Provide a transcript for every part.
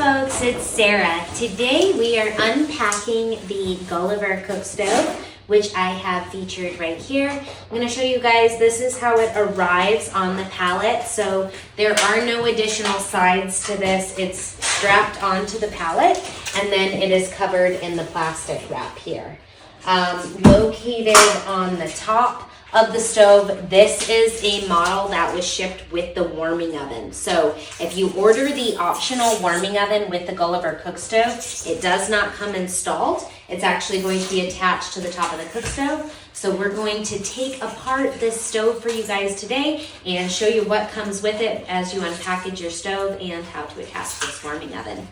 folks, it's Sarah. Today we are unpacking the Guliver Cookstove, which I have featured right here. I'm going to show you guys, this is how it arrives on the pallet. So there are no additional sides to this. It's strapped onto the pallet and then it is covered in the plastic wrap here. Located on the top of the stove, this is a model that was shipped with the warming oven. So if you order the optional warming oven with the Guliver Cookstove, it does not come installed. It's actually going to be attached to the top of the cookstove. So we're going to take apart this stove for you guys today and show you what comes with it as you unpackage your stove and how to attach this warming oven.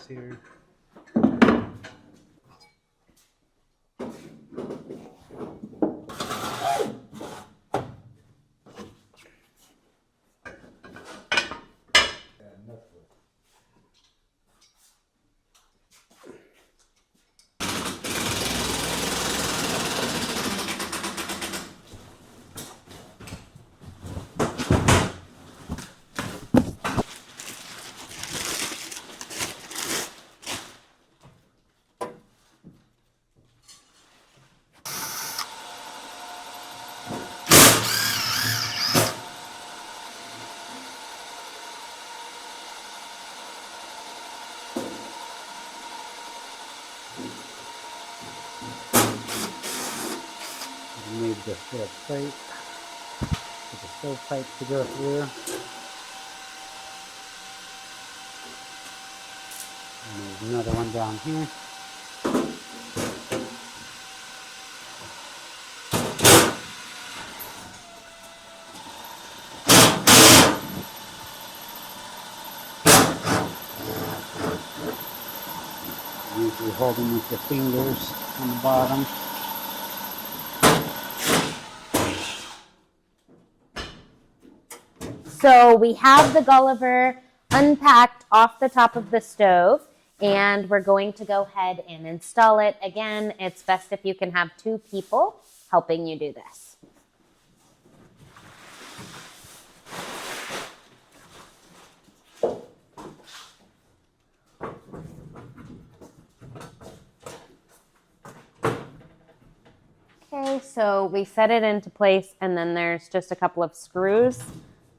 Here. Need this little plate with the stove pipe to go through. And there's another one down here. Usually holding with your fingers on the bottom. So we have the Guliver unpacked off the top of the stove and we're going to go ahead and install it. Again, it's best if you can have 2 people helping you do this. Okay, so we set it into place and then there's just a couple of screws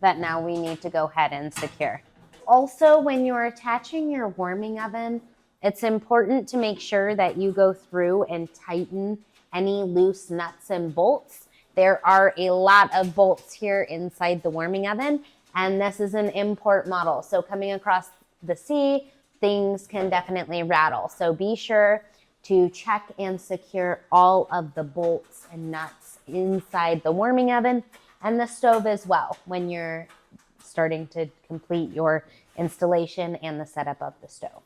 that now we need to go ahead and secure. Also, when you're attaching your warming oven, it's important to make sure that you go through and tighten any loose nuts and bolts. There are a lot of bolts here inside the warming oven, and this is an import model. So coming across the sea, things can definitely rattle. So be sure to check and secure all of the bolts and nuts inside the warming oven and the stove as well when you're starting to complete your installation and the setup of the stove.